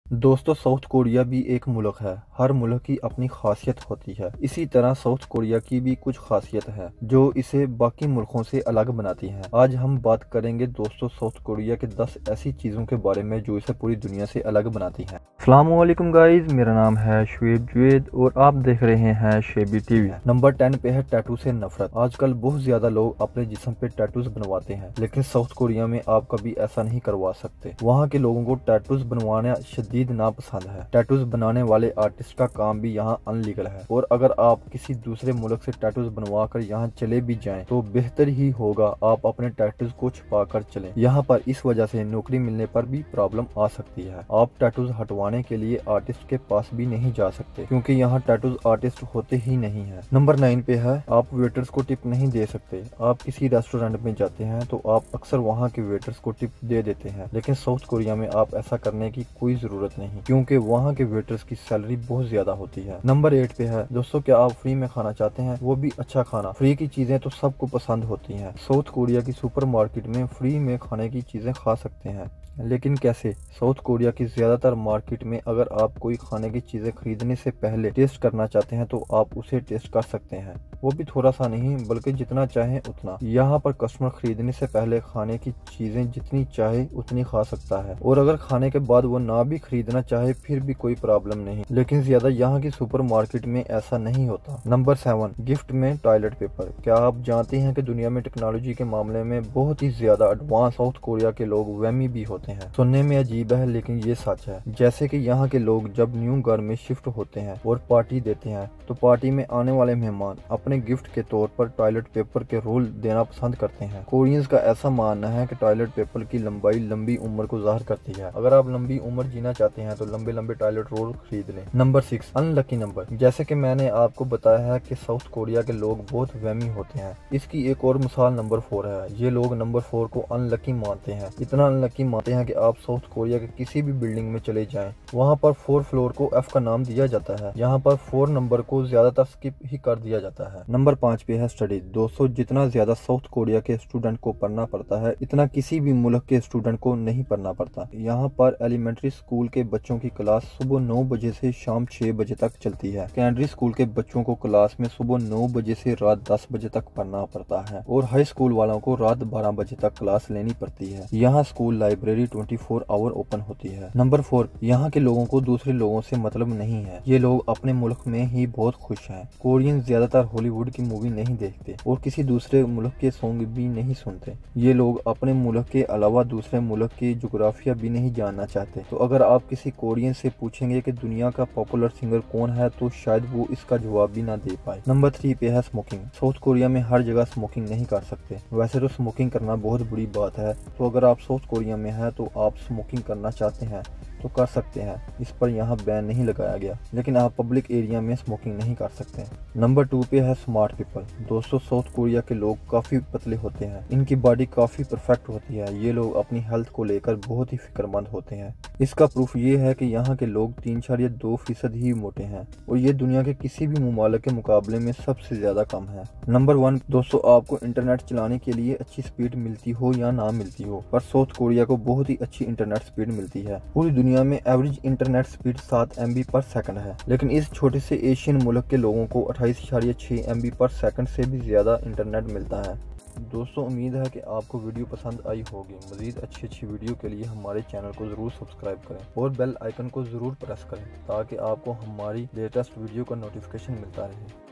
दोस्तों, south Korea भी एक मुल्क है। हर मुल्क की अपनी खासियत होती है। इसी तरह साउथ कोरिया की भी कुछ खासियत है जो इसे बाकी मुल्कों से अलग बनाती हैं। आज हम बात करेंगे दोस्तों साउथ कोरिया के 10 ऐसी चीज़ों के बारे में जो इसे पूरी दुनिया से अलग बनाती हैं। अस्सलामुअलैकुम गाइस, मेरा नाम है शुएब जुवेद और आप देख रहे हैं शेबी टीवी। नंबर 10 पे है टैटू से नफरत। आजकल बहुत ज्यादा लोग अपने जिस्म पे टैटूज बनवाते हैं, लेकिन साउथ कोरिया में आप कभी ऐसा नहीं करवा सकते। वहाँ के लोगों को टैटूज बनवाना शदीद नापसंद है। टैटूज बनाने वाले आर्टिस्ट का काम भी यहाँ अनलीगल है और अगर आप किसी दूसरे मुल्क से टैटूज बनवा कर यहाँ चले भी जाएं तो बेहतर ही होगा आप अपने टैटूज को छुपा कर चलें। यहाँ पर इस वजह से नौकरी मिलने पर भी प्रॉब्लम आ सकती है। आप टैटूज हटवाने के लिए आर्टिस्ट के पास भी नहीं जा सकते क्योंकि यहाँ टैटूज आर्टिस्ट होते ही नहीं है। नंबर 9 पे है आप वेटर्स को टिप नहीं दे सकते। आप किसी रेस्टोरेंट में जाते हैं तो आप अक्सर वहाँ के वेटर्स को टिप दे देते हैं, लेकिन साउथ कोरिया में आप ऐसा करने की कोई जरूरत नहीं क्योंकि वहाँ के वेटर्स की सैलरी बहुत ज्यादा होती है। नंबर 8 पे है दोस्तों, क्या आप फ्री में खाना चाहते हैं, वो भी अच्छा खाना। फ्री की चीजें तो सबको पसंद होती हैं। साउथ कोरिया की सुपरमार्केट में फ्री में खाने की चीजें खा सकते हैं, लेकिन कैसे? साउथ कोरिया की ज्यादातर मार्केट में अगर आप कोई खाने की चीजें खरीदने से पहले टेस्ट करना चाहते हैं तो आप उसे टेस्ट कर सकते हैं, वो भी थोड़ा सा नहीं बल्कि जितना चाहे उतना। यहाँ पर कस्टमर खरीदने से पहले खाने की चीजें जितनी चाहे उतनी खा सकता है और अगर खाने के बाद वो ना भी खरीदना चाहे फिर भी कोई प्रॉब्लम नहीं, लेकिन ज्यादा यहाँ की सुपर मार्केट में ऐसा नहीं होता। नंबर 7, गिफ्ट में टॉयलेट पेपर। क्या आप जानते हैं कि दुनिया में टेक्नोलॉजी के मामले में बहुत ही ज्यादा एडवांस साउथ कोरिया के लोग वहमी भी होते हैं। सुनने में अजीब है लेकिन ये सच है। जैसे कि यहाँ के लोग जब न्यू घर में शिफ्ट होते हैं और पार्टी देते हैं तो पार्टी में आने वाले मेहमान अपने गिफ्ट के तौर पर टॉयलेट पेपर के रोल देना पसंद करते हैं। कोरियंस का ऐसा मानना है कि टॉयलेट पेपर की लंबाई लंबी उम्र को जाहिर करती है। अगर आप लंबी उम्र जीना चाहते हैं तो लंबे लंबे टॉयलेट रोल खरीद लें। Number 6, unlucky number. जैसे कि मैंने आपको बताया है कि साउथ कोरिया के लोग बहुत वहमी होते हैं। इसकी एक और मिसाल नंबर 4 है। ये लोग नंबर 4 को अनलकी मानते हैं, इतना अनलकी मानते हैं कि आप साउथ कोरिया के किसी भी बिल्डिंग में चले जाएं, वहां पर 4 फ्लोर को F का नाम दिया जाता है। यहाँ पर 4 नंबर को ज्यादातर स्किप ही कर दिया जाता है। नंबर 5 पे है स्टडी। दोस्तों, जितना ज्यादा साउथ कोरिया के स्टूडेंट को पढ़ना पड़ता है इतना किसी भी मुल्क के स्टूडेंट को नहीं पढ़ना पड़ता। यहाँ पर एलिमेंट्री स्कूल के बच्चों की क्लास सुबह 9 बजे से शाम 6 बजे तक चलती है। सेकेंडरी स्कूल के बच्चों को क्लास में सुबह 9 बजे से रात 10 बजे तक पढ़ना पड़ता है और हाई स्कूल वालों को रात 12 बजे तक क्लास लेनी पड़ती है। यहाँ स्कूल लाइब्रेरी 24 आवर ओपन होती है। नंबर 4, यहाँ के लोगों को दूसरे लोगों से मतलब नहीं है। ये लोग अपने मुल्क में ही बहुत खुश हैं। कोरियन ज्यादातर हॉलीवुड की मूवी नहीं देखते और किसी दूसरे मुल्क के सॉन्ग भी नहीं सुनते। ये लोग अपने मुल्क के अलावा दूसरे मुल्क की जोग्राफिया भी नहीं जानना चाहते। तो अगर आप किसी कोरियन से पूछेंगे कि दुनिया का पॉपुलर सिंगर कौन है तो शायद वो इसका जवाब भी ना दे पाए। नंबर 3 पे है स्मोकिंग। साउथ कोरिया में हर जगह स्मोकिंग नहीं कर सकते। वैसे तो स्मोकिंग करना बहुत बुरी बात है, तो अगर आप साउथ कोरिया में हैं तो आप स्मोकिंग करना चाहते हैं तो कर सकते हैं। इस पर यहाँ बैन नहीं लगाया गया, लेकिन आप पब्लिक एरिया में स्मोकिंग नहीं कर सकते। नंबर 2 पे है स्मार्ट पीपल। दोस्तों, साउथ कोरिया के लोग काफी पतले होते हैं, इनकी बॉडी काफी परफेक्ट होती है। ये लोग अपनी हेल्थ को लेकर बहुत ही फिक्रमंद होते हैं। इसका प्रूफ ये है कि यहाँ के लोग 3.2% ही मोटे हैं और ये दुनिया के किसी भी ममालिक के मुकाबले में सबसे ज्यादा कम है। नंबर 1, दोस्तों, आपको इंटरनेट चलाने के लिए अच्छी स्पीड मिलती हो या ना मिलती हो, पर साउथ कोरिया को बहुत ही अच्छी इंटरनेट स्पीड मिलती है। पूरी दुनिया में एवरेज इंटरनेट स्पीड 7 MB पर सेकंड है, लेकिन इस छोटे से एशियन मुल्क के लोगों को 28.6 MB पर सेकंड से भी ज्यादा इंटरनेट मिलता है। दोस्तों, उम्मीद है कि आपको वीडियो पसंद आई होगी। मजीद अच्छी वीडियो के लिए हमारे चैनल को जरूर सब्सक्राइब करें और बेल आइकन को जरूर प्रेस करें ताकि आपको हमारी लेटेस्ट वीडियो का नोटिफिकेशन मिलता रहे।